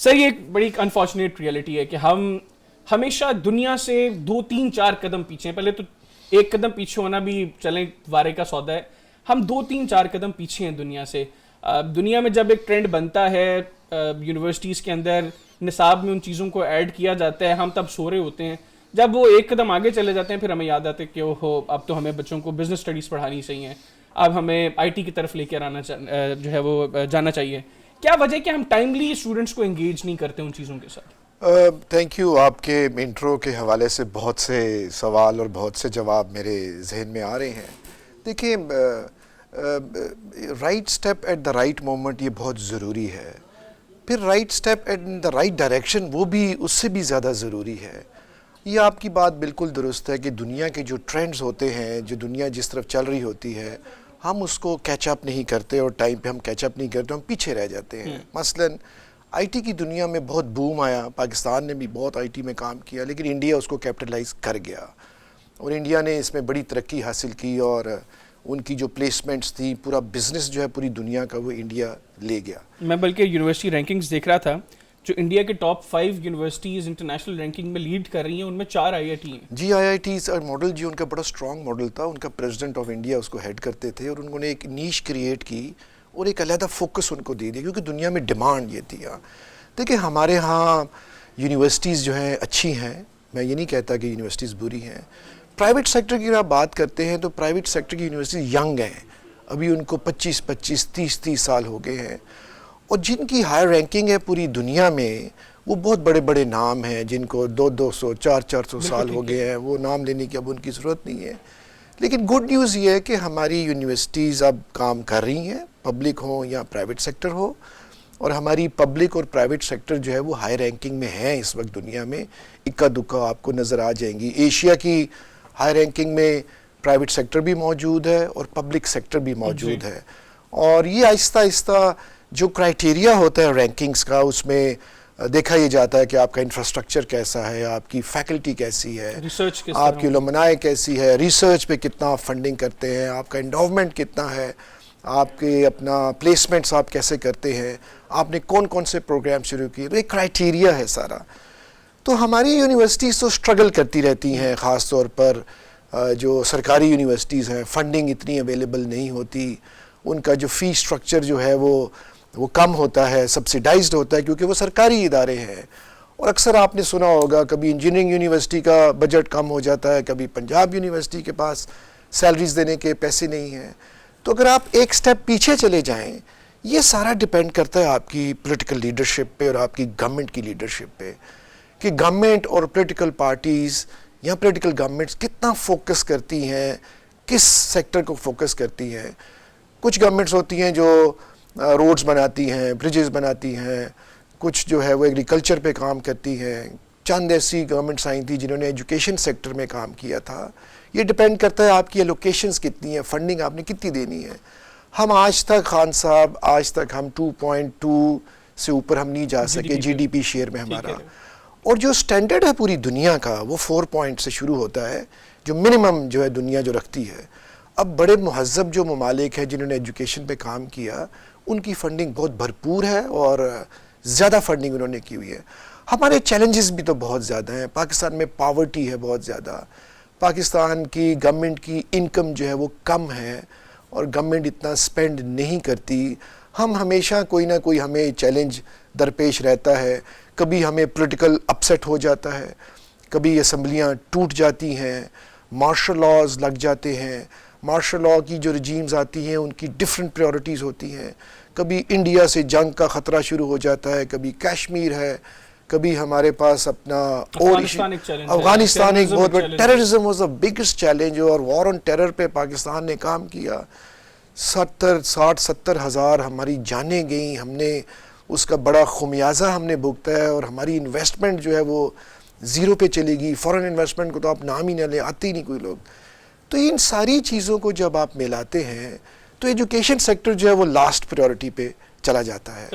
سر یہ ایک بڑی انفارچونیٹ ریئلٹی ہے کہ ہم ہمیشہ دنیا سے 2-3-4 قدم پیچھے ہیں. پہلے تو ایک قدم پیچھے ہونا بھی چلیں وارے کا سودا ہے. ہم 2-3-4 قدم پیچھے ہیں دنیا سے. دنیا میں جب ایک ٹرینڈ بنتا ہے یونیورسٹیز کے اندر نصاب میں ان چیزوں کو ایڈ کیا جاتا ہے, ہم تب سو رہے ہوتے ہیں. جب وہ ایک قدم آگے چلے جاتے ہیں پھر ہمیں یاد آتا ہے کہ اوہو اب تو ہمیں بچوں کو بزنس اسٹڈیز پڑھانی چاہیے, اب ہمیں آئی ٹی کی طرف لے کر آنا جو ہے وہ جانا چاہیے. کیا وجہ کہ ہم ٹائملی اسٹوڈنٹس کو انگیج نہیں کرتے ان چیزوں کے ساتھ؟ Thank you. آپ کے انٹرو کے حوالے سے بہت سے سوال اور بہت سے جواب میرے ذہن میں آ رہے ہیں. دیکھیں, right step at the right moment یہ بہت ضروری ہے. پھر right step at the right direction وہ بھی اس سے بھی زیادہ ضروری ہے. یہ آپ کی بات بالکل درست ہے کہ دنیا کے جو ٹرینڈز ہوتے ہیں, جو دنیا جس طرف چل رہی ہوتی ہے, ہم اس کو کیچ اپ نہیں کرتے, اور ٹائم پہ ہم کیچ اپ نہیں کرتے, ہم پیچھے رہ جاتے ہیں. مثلاً آئی ٹی کی دنیا میں بہت بوم آیا, پاکستان نے بھی بہت آئی ٹی میں کام کیا, لیکن انڈیا اس کو کیپٹلائز کر گیا اور انڈیا نے اس میں بڑی ترقی حاصل کی, اور ان کی جو پلیسمنٹس تھیں, پورا بزنس جو ہے پوری دنیا کا وہ انڈیا لے گیا. میں بلکہ یونیورسٹی رینکنگز دیکھ رہا تھا, جو انڈیا کے ٹاپ 5 یونیورسٹیز انٹرنیشنل رینکنگ میں لیڈ کر رہی ہیں, ان میں 4 آئی آئی ٹی ہیں. جی, آئی آئی ٹیز ماڈل جی ان کا بڑا اسٹرانگ ماڈل تھا. ان کا پریزیڈنٹ آف انڈیا اس کو ہیڈ کرتے تھے, اور انہوں نے ایک نیش کریٹ کی اور ایک علیحدہ فوکس ان کو دے دیا, کیونکہ دنیا میں ڈیمانڈ یہ تھی. دیکھیں, ہمارے ہاں یونیورسٹیز جو ہیں اچھی ہیں, میں یہ نہیں کہتا کہ یونیورسٹیز بری ہیں. پرائیویٹ سیکٹر کی آپ بات کرتے ہیں تو پرائیویٹ سیکٹر کی یونیورسٹیز ینگ ہیں, ابھی ان کو 25 30 سال ہو گئے ہیں, اور جن کی ہائر رینکنگ ہے پوری دنیا میں وہ بہت بڑے بڑے نام ہیں, جن کو 200 400 سال ہو گئے ہیں. وہ نام لینے کی اب ان کی ضرورت نہیں ہے. لیکن گڈ نیوز یہ ہے کہ ہماری یونیورسٹیز اب کام کر رہی ہیں, پبلک ہوں یا پرائیویٹ سیکٹر ہو, اور ہماری پبلک اور پرائیویٹ سیکٹر جو ہے وہ ہائی رینکنگ میں ہیں اس وقت دنیا میں. اکا دکا آپ کو نظر آ جائیں گی. ایشیا کی ہائی رینکنگ میں پرائیویٹ سیکٹر بھی موجود ہے اور پبلک سیکٹر بھی موجود ہے. اور یہ آہستہ آہستہ جو کرائٹیریا ہوتا ہے رینکنگز کا, اس میں دیکھا یہ جاتا ہے کہ آپ کا انفراسٹرکچر کیسا ہے, آپ کی فیکلٹی کیسی ہے, آپ کی علماء کیسی ہے, ریسرچ پہ کتنا فنڈنگ کرتے ہیں, آپ کا انڈاؤمنٹ کتنا ہے, آپ کے اپنا پلیسمنٹس آپ کیسے کرتے ہیں, آپ نے کون کون سے پروگرام شروع کیے. تو ایک کرائٹیریا ہے سارا. تو ہماری یونیورسٹیز تو اسٹرگل کرتی رہتی ہیں, خاص طور پر جو سرکاری یونیورسٹیز ہیں, فنڈنگ اتنی اویلیبل نہیں ہوتی, ان کا جو فی اسٹرکچر جو ہے وہ کم ہوتا ہے, سبسیڈائزڈ ہوتا ہے, کیونکہ وہ سرکاری ادارے ہیں. اور اکثر آپ نے سنا ہوگا کبھی انجینئرنگ یونیورسٹی کا بجٹ کم ہو جاتا ہے, کبھی پنجاب یونیورسٹی کے پاس سیلریز دینے کے پیسے نہیں ہیں. تو اگر آپ ایک سٹیپ پیچھے چلے جائیں, یہ سارا ڈیپینڈ کرتا ہے آپ کی پولیٹیکل لیڈرشپ پہ اور آپ کی گورنمنٹ کی لیڈرشپ پہ, کہ گورنمنٹ اور پولیٹیکل پارٹیز یا پولیٹیکل گورنمنٹس کتنا فوکس کرتی ہیں, کس سیکٹر کو فوکس کرتی ہیں. کچھ گورنمنٹس ہوتی ہیں جو روڈز بناتی ہیں, برجز بناتی ہیں, کچھ جو ہے وہ ایگریکلچر پہ کام کرتی ہیں. چند ایسی گورنمنٹس آئی تھیں جنہوں نے ایجوکیشن سیکٹر میں کام کیا تھا. یہ ڈیپینڈ کرتا ہے آپ کی ایلوکیشنز کتنی ہیں, فنڈنگ آپ نے کتنی دینی ہے. ہم آج تک خان صاحب, آج تک ہم 2.2 سے اوپر ہم نہیں جا سکے جی ڈی پی شیئر میں ہمارا. اور جو سٹینڈرڈ ہے پوری دنیا کا وہ 4 پوائنٹ سے شروع ہوتا ہے, جو منیمم جو ہے دنیا جو رکھتی ہے. اب بڑے مہذب جو ممالک ہیں جنہوں نے ایجوکیشن پہ کام کیا, ان کی فنڈنگ بہت بھرپور ہے اور زیادہ فنڈنگ انہوں نے کی ہوئی ہے. ہمارے چیلنجز بھی تو بہت زیادہ ہیں. پاکستان میں پاورٹی ہے بہت زیادہ, پاکستان کی گورنمنٹ کی انکم جو ہے وہ کم ہے, اور گورنمنٹ اتنا سپینڈ نہیں کرتی. ہم ہمیشہ کوئی نہ کوئی ہمیں چیلنج درپیش رہتا ہے. کبھی ہمیں پولیٹیکل اپسیٹ ہو جاتا ہے, کبھی اسمبلیاں ٹوٹ جاتی ہیں, مارشل لاز لگ جاتے ہیں. مارشل لاء کی جو رجیمز آتی ہیں ان کی ڈفرینٹ پریورٹیز ہوتی ہیں. کبھی انڈیا سے جنگ کا خطرہ شروع ہو جاتا ہے, کبھی کشمیر ہے, کبھی ہمارے پاس اپنا اور افغانستان ایک بہت بڑا terrorism was the biggest challenge, اور وار آن ٹیرر پہ پاکستان نے کام کیا. 60-70 ہزار ہماری جانیں گئیں, ہم نے اس کا بڑا خمیازہ ہم نے بھگتا ہے, اور ہماری انویسٹمنٹ جو ہے وہ زیرو پہ چلے گی. فورن انویسٹمنٹ کو تو آپ نام ہی نہ لیں, آتے ہی نہیں کوئی لوگ. تو ان ساری چیزوں کو جب آپ ملاتے ہیں تو ایجوکیشن سیکٹر جو ہے وہ لاسٹ پریورٹی پہ چلا جاتا ہے.